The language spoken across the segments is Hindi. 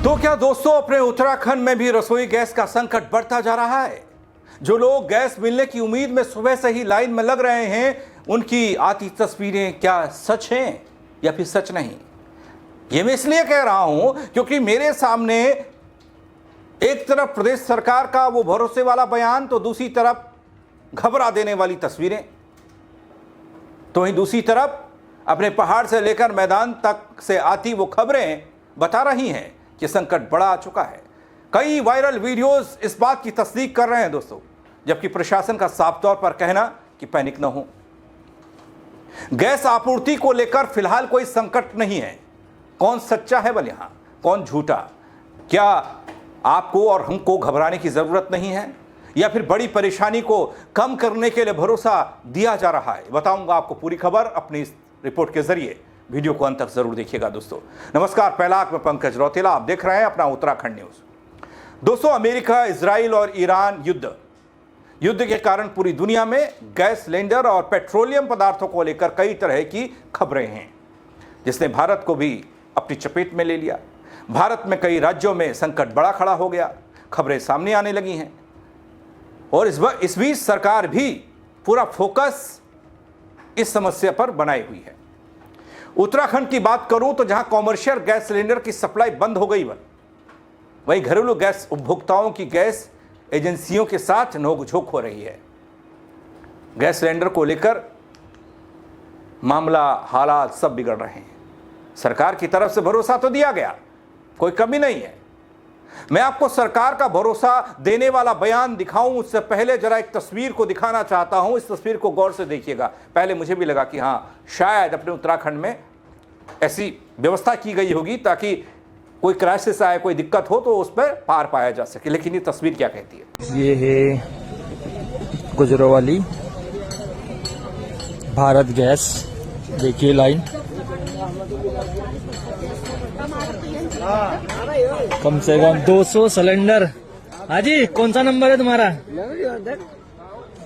तो क्या दोस्तों अपने उत्तराखंड में भी रसोई गैस का संकट बढ़ता जा रहा है। जो लोग गैस मिलने की उम्मीद में सुबह से ही लाइन में लग रहे हैं, उनकी आती तस्वीरें क्या सच हैं या फिर सच नहीं। ये मैं इसलिए कह रहा हूं क्योंकि मेरे सामने एक तरफ प्रदेश सरकार का वो भरोसे वाला बयान, तो दूसरी तरफ घबरा देने वाली तस्वीरें, तो वहीं दूसरी तरफ अपने पहाड़ से लेकर मैदान तक से आती वो खबरें बता रही हैं कि संकट बड़ा आ चुका है। कई वायरल वीडियोस इस बात की तस्दीक कर रहे हैं दोस्तों, जबकि प्रशासन का साफ तौर पर कहना कि पैनिक न हो। गैस आपूर्ति को लेकर फिलहाल कोई संकट नहीं है। कौन सच्चा है बल यहां, कौन झूठा? क्या आपको और हमको घबराने की जरूरत नहीं है या फिर बड़ी परेशानी को कम करने के लिए भरोसा दिया जा रहा है? बताऊंगा आपको पूरी खबर अपनी इस रिपोर्ट के जरिए। वीडियो को अंत तक जरूर देखिएगा दोस्तों। नमस्कार, पहला आंख में पंकज रौतेला, आप देख रहे हैं अपना उत्तराखंड न्यूज। दोस्तों, अमेरिका, इजराइल और ईरान युद्ध के कारण पूरी दुनिया में गैस सिलेंडर और पेट्रोलियम पदार्थों को लेकर कई तरह की खबरें हैं, जिसने भारत को भी अपनी चपेट में ले लिया। भारत में कई राज्यों में संकट बड़ा खड़ा हो गया, खबरें सामने आने लगी हैं और इस बीच सरकार भी पूरा फोकस इस समस्या पर बनाई हुई है। उत्तराखंड की बात करूं तो जहां कॉमर्शियल गैस सिलेंडर की सप्लाई बंद हो गई, वहीं घरेलू गैस उपभोक्ताओं की गैस एजेंसियों के साथ नोकझोंक हो रही है। गैस सिलेंडर को लेकर मामला, हालात सब बिगड़ रहे हैं। सरकार की तरफ से भरोसा तो दिया गया, कोई कमी नहीं है। मैं आपको सरकार का भरोसा देने वाला बयान दिखाऊं उससे पहले जरा एक तस्वीर को दिखाना चाहता हूं। इस तस्वीर को गौर से देखिएगा। पहले मुझे भी लगा कि हाँ, शायद अपने उत्तराखंड में ऐसी व्यवस्था की गई होगी ताकि कोई क्राइसिस आए, कोई दिक्कत हो तो उस पर पार पाया जा सके, लेकिन ये तस्वीर क्या कहती है? ये है गुजरावाली भारत गैस, देखिए लाइन कम से कम 200 सिलेंडर। हाजी, कौन सा नंबर है तुम्हारा?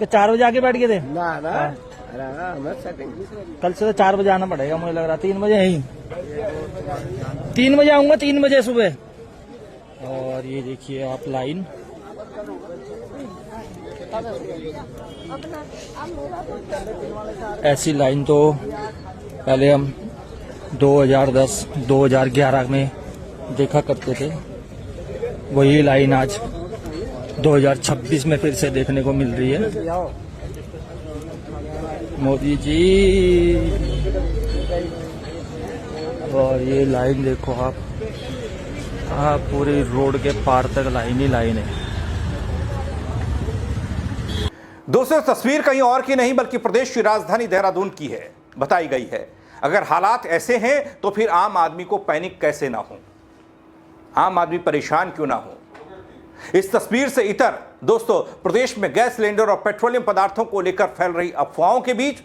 4 बजे आके बैठ गए थे ना? कल से तो 4 बजे आना पड़ेगा, मुझे लग रहा 3 बजे यही 3 बजे आऊंगा, 3 बजे सुबह। और ये देखिए आप लाइन, ऐसी लाइन तो पहले हम 2010, 2011 में देखा करते थे। वही लाइन आज 2026 में फिर से देखने को मिल रही है। मोदी जी, और ये लाइन देखो आप, पूरी रोड के पार तक लाइन ही लाइन है। दोस्तों, तस्वीर कहीं और की नहीं बल्कि प्रदेश की राजधानी देहरादून की है। बताई गई है अगर हालात ऐसे हैं तो फिर आम आदमी को पैनिक कैसे ना हो, आम आदमी परेशान क्यों ना हो। इस तस्वीर से इतर दोस्तों, प्रदेश में गैस सिलेंडर और पेट्रोलियम पदार्थों को लेकर फैल रही अफवाहों के बीच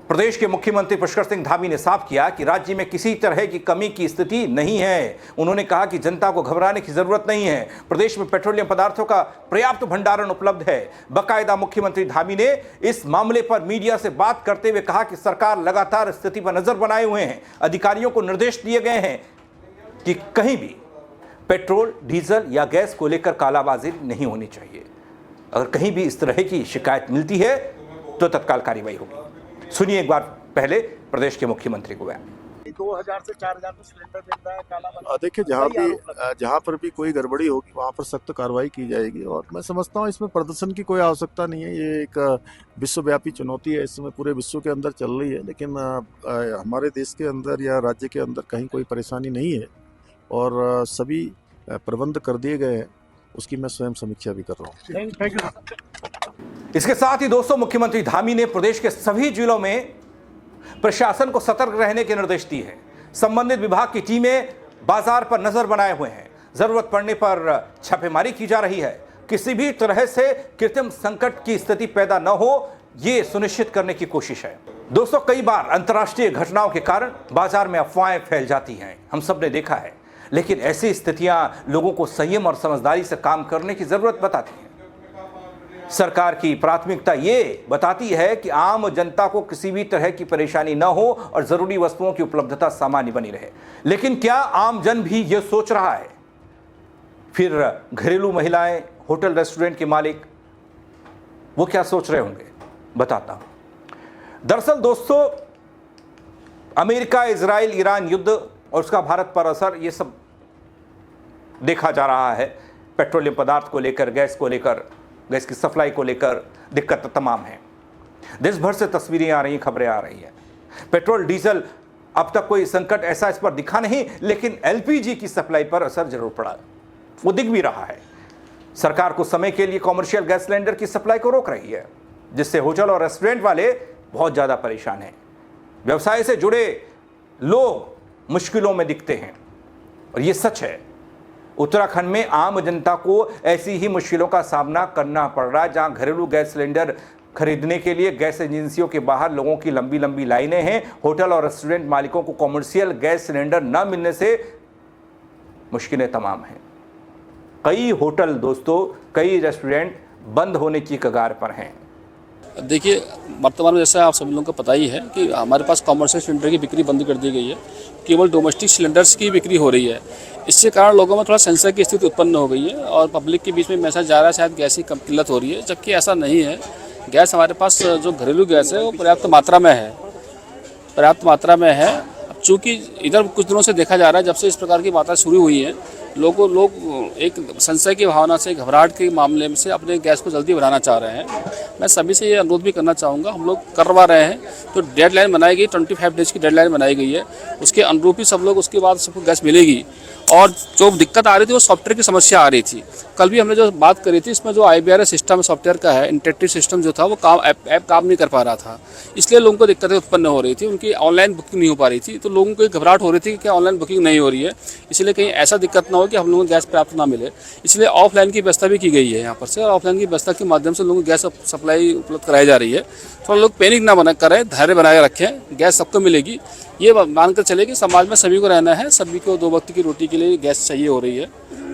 प्रदेश के मुख्यमंत्री पुष्कर सिंह धामी ने साफ किया कि राज्य में किसी तरह की कमी की स्थिति नहीं है। उन्होंने कहा कि जनता को घबराने की जरूरत नहीं है। प्रदेश में पेट्रोलियम पदार्थों का पर्याप्त भंडारण उपलब्ध है। बाकायदा मुख्यमंत्री धामी ने इस मामले पर मीडिया से बात करते हुए कहा कि सरकार लगातार स्थिति पर नजर बनाए हुए हैं। अधिकारियों को निर्देश दिए गए हैं कि कहीं भी पेट्रोल, डीजल या गैस को लेकर कालाबाजी नहीं होनी चाहिए। अगर कहीं भी इस तरह की शिकायत मिलती है तो तत्काल कार्रवाई होगी। सुनिए एक बार पहले प्रदेश के मुख्यमंत्री को बयान। 2000 से 4000 में सिलेंडर मिलता है काला। देखिए, जहाँ पर भी कोई गड़बड़ी होगी वहाँ पर सख्त कार्रवाई की जाएगी। और मैं समझता हूँ इसमें प्रदर्शन की कोई आवश्यकता नहीं है। ये एक विश्वव्यापी चुनौती है, इस समय पूरे विश्व के अंदर चल रही है, लेकिन हमारे देश के अंदर या राज्य के अंदर कहीं कोई परेशानी नहीं है और सभी प्रबंध कर दिए गए हैं। उसकी मैं स्वयं समीक्षा भी कर रहा हूँ। Thank you. इसके साथ ही दोस्तों, मुख्यमंत्री धामी ने प्रदेश के सभी जिलों में प्रशासन को सतर्क रहने के निर्देश दिए हैं। संबंधित विभाग की टीमें बाजार पर नजर बनाए हुए हैं। जरूरत पड़ने पर छापेमारी की जा रही है। किसी भी तरह से कृत्रिम संकट की स्थिति पैदा न हो, ये सुनिश्चित करने की कोशिश है। दोस्तों, कई बार अंतर्राष्ट्रीय घटनाओं के कारण बाजार में अफवाहें फैल जाती हैं, हम सब ने देखा है। लेकिन ऐसी स्थितियां लोगों को संयम और समझदारी से काम करने की जरूरत बताती हैं। सरकार की प्राथमिकता ये बताती है कि आम जनता को किसी भी तरह की परेशानी न हो और जरूरी वस्तुओं की उपलब्धता सामान्य बनी रहे। लेकिन क्या आम जन भी ये सोच रहा है? फिर घरेलू महिलाएं, होटल रेस्टोरेंट के मालिक, वो क्या सोच रहे होंगे, बताता हूं। दरअसल दोस्तों, अमेरिका, इजराइल, ईरान युद्ध और उसका भारत पर असर, ये सब देखा जा रहा है। पेट्रोलियम पदार्थ को लेकर, गैस को लेकर, गैस की सप्लाई को लेकर दिक्कत तमाम है। देश भर से तस्वीरें आ रही हैं, खबरें आ रही हैं। पेट्रोल, डीजल, अब तक कोई संकट ऐसा इस पर दिखा नहीं, लेकिन एलपीजी की सप्लाई पर असर जरूर पड़ा, वो दिख भी रहा है। सरकार कुछ समय के लिए कॉमर्शियल गैस सिलेंडर की सप्लाई को रोक रही है, जिससे होटल और रेस्टोरेंट वाले बहुत ज़्यादा परेशान हैं। व्यवसाय से जुड़े लोग मुश्किलों में दिखते हैं और ये सच है। उत्तराखंड में आम जनता को ऐसी ही मुश्किलों का सामना करना पड़ रहा है, जहां घरेलू गैस सिलेंडर खरीदने के लिए गैस एजेंसियों के बाहर लोगों की लंबी लंबी लाइनें हैं। होटल और रेस्टोरेंट मालिकों को कॉमर्शियल गैस सिलेंडर न मिलने से मुश्किलें तमाम हैं। कई होटल दोस्तों, कई रेस्टोरेंट बंद होने की कगार पर हैं। देखिए, वर्तमान में जैसा आप सभी लोगों को पता ही है कि हमारे पास कॉमर्शियल सिलेंडर की बिक्री बंद कर दी गई है। केवल डोमेस्टिक सिलेंडर्स की बिक्री हो रही है। इससे कारण लोगों में थोड़ा संशय की स्थिति उत्पन्न हो गई है और पब्लिक के बीच में मैसेज जा रहा है शायद गैस की कम किल्लत हो रही है, जबकि ऐसा नहीं है। गैस हमारे पास जो घरेलू गैस है वो पर्याप्त मात्रा में है। अब चूँकि इधर कुछ दिनों से देखा जा रहा है, जब से इस प्रकार की बातें शुरू हुई हैं, लोग एक संशय की भावना से, घबराहट के मामले में से अपने गैस को जल्दी बनाना चाह रहे हैं। मैं सभी से ये अनुरोध भी करना चाहूँगा, हम लोग करवा रहे हैं। तो डेडलाइन बनाई गई, 25 डेज की डेडलाइन बनाई गई है, उसके अनुरूप ही सब लोग, उसके बाद सबको गैस मिलेगी। और जो दिक्कत आ रही थी वो सॉफ्टवेयर की समस्या आ रही थी। कल भी हमने जो बात करी थी, इसमें जो IBRS सिस्टम सॉफ्टवेयर का है, इंटरेक्टिव सिस्टम जो था वो ऐप काम नहीं कर पा रहा था, इसलिए लोगों को दिक्कतें उत्पन्न हो रही थी। उनकी ऑनलाइन बुकिंग नहीं हो पा रही थी, तो लोगों को घबराहट हो रही थी कि क्या ऑनलाइन बुकिंग नहीं हो रही है, इसलिए कहीं ऐसा दिक्कत ना हो कि हम लोगों को गैस प्राप्त ना मिले। इसलिए ऑफलाइन की व्यवस्था भी की गई है यहाँ पर से, और ऑफलाइन की व्यवस्था के माध्यम से लोगों को गैस सप्लाई उपलब्ध कराई जा रही है। थोड़ा लोग पैनिक ना बना करें, धैर्य बनाए रखें, गैस सबको मिलेगी। ये मानकर चले कि समाज में सभी को रहना है, सभी को 2 वक्त की रोटी के लिए गैस चाहिए हो रही है,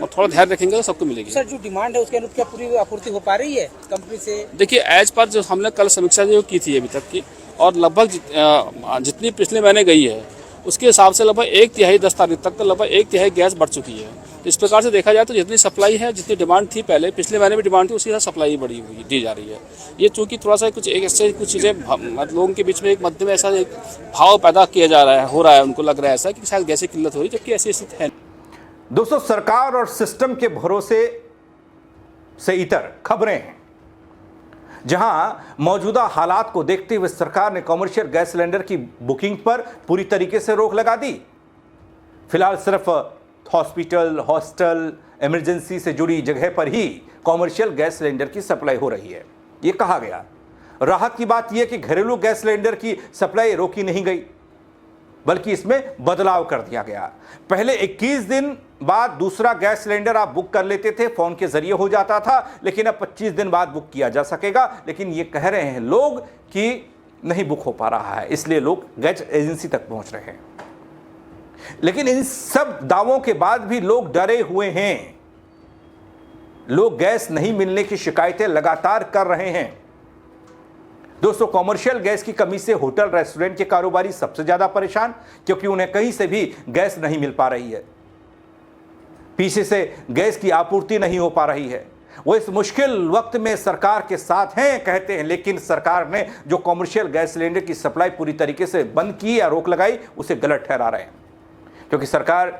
और थोड़ा ध्यान रखेंगे तो सबको मिलेगी। सर, जो डिमांड है उसके अनुरूप क्या पूरी आपूर्ति हो पा रही है कंपनी से? देखिए, एज पर जो हमने कल समीक्षा जो की थी अभी तक की, और लगभग जितनी पिछले महीने गई है उसके हिसाब से लगभग 1/3 10 तारीख तक तो लगभग 1/3 गैस बढ़ चुकी है। इस प्रकार से देखा जाए तो जितनी सप्लाई है, जितनी डिमांड थी पहले, पिछले महीने में डिमांड थी, उसी तरह सप्लाई बढ़ी हुई दी जा रही है। ये चूँकि थोड़ा सा कुछ चीज़ें लोगों के बीच में एक मध्य में ऐसा एक भाव पैदा किया जा रहा है, हो रहा है, उनको लग रहा है ऐसा कि शायद गैस की किल्लत हो रही है, जबकि ऐसी स्थिति है। दोस्तों, सरकार और सिस्टम के भरोसे से इतर खबरें हैं, जहां मौजूदा हालात को देखते हुए सरकार ने कॉमर्शियल गैस सिलेंडर की बुकिंग पर पूरी तरीके से रोक लगा दी। फिलहाल सिर्फ हॉस्पिटल, हॉस्टल, इमरजेंसी से जुड़ी जगह पर ही कॉमर्शियल गैस सिलेंडर की सप्लाई हो रही है, ये कहा गया। राहत की बात यह कि घरेलू गैस सिलेंडर की सप्लाई रोकी नहीं गई, बल्कि इसमें बदलाव कर दिया गया। पहले 21 दिन बाद दूसरा गैस सिलेंडर आप बुक कर लेते थे, फोन के जरिए हो जाता था, लेकिन अब 25 दिन बाद बुक किया जा सकेगा। लेकिन ये कह रहे हैं लोग कि नहीं बुक हो पा रहा है, इसलिए लोग गैस एजेंसी तक पहुंच रहे हैं। लेकिन इन सब दावों के बाद भी लोग डरे हुए हैं। लोग गैस नहीं मिलने की शिकायतें लगातार कर रहे हैं। दोस्तों, कॉमर्शियल गैस की कमी से होटल, रेस्टोरेंट के कारोबारी सबसे ज्यादा परेशान, क्योंकि उन्हें कहीं से भी गैस नहीं मिल पा रही है। पीछे से गैस की आपूर्ति नहीं हो पा रही है। वो इस मुश्किल वक्त में सरकार के साथ हैं कहते हैं, लेकिन सरकार ने जो कॉमर्शियल गैस सिलेंडर की सप्लाई पूरी तरीके से बंद की या रोक लगाई, उसे गलत ठहरा रहे हैं, क्योंकि सरकार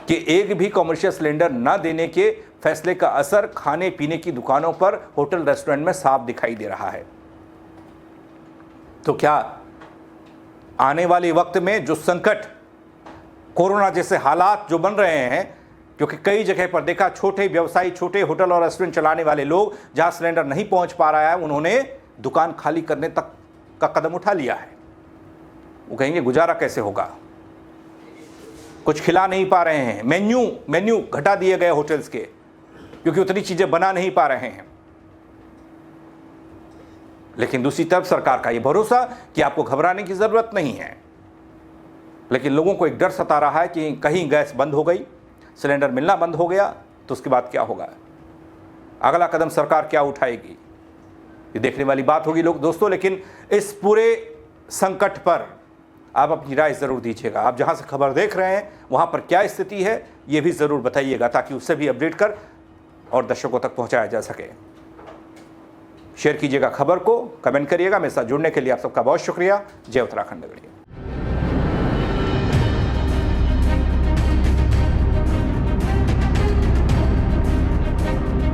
के एक भी कॉमर्शियल सिलेंडर न देने के फैसले का असर खाने पीने की दुकानों पर, होटल, रेस्टोरेंट में साफ दिखाई दे रहा है। तो क्या आने वाले वक्त में जो संकट, कोरोना जैसे हालात जो बन रहे हैं, क्योंकि कई जगह पर देखा छोटे व्यवसायी, छोटे होटल और रेस्टोरेंट चलाने वाले लोग, जहां सिलेंडर नहीं पहुंच पा रहा है, उन्होंने दुकान खाली करने तक का कदम उठा लिया है। वो कहेंगे गुजारा कैसे होगा, कुछ खिला नहीं पा रहे हैं, मेन्यू घटा दिए गए होटल्स के, क्योंकि उतनी चीजें बना नहीं पा रहे हैं। लेकिन दूसरी तरफ सरकार का यह भरोसा कि आपको घबराने की जरूरत नहीं है। लेकिन लोगों को एक डर सता रहा है कि कहीं गैस बंद हो गई, सिलेंडर मिलना बंद हो गया, तो उसके बाद क्या होगा। अगला कदम सरकार क्या उठाएगी, ये देखने वाली बात होगी लोग दोस्तों। लेकिन इस पूरे संकट पर आप अपनी राय ज़रूर दीजिएगा। आप जहां से खबर देख रहे हैं वहां पर क्या स्थिति है ये भी ज़रूर बताइएगा, ताकि उससे भी अपडेट कर और दर्शकों तक पहुंचाया जा सके। शेयर कीजिएगा खबर को, कमेंट करिएगा। मेरे साथ जुड़ने के लिए आप सबका बहुत शुक्रिया। जय उत्तराखंड।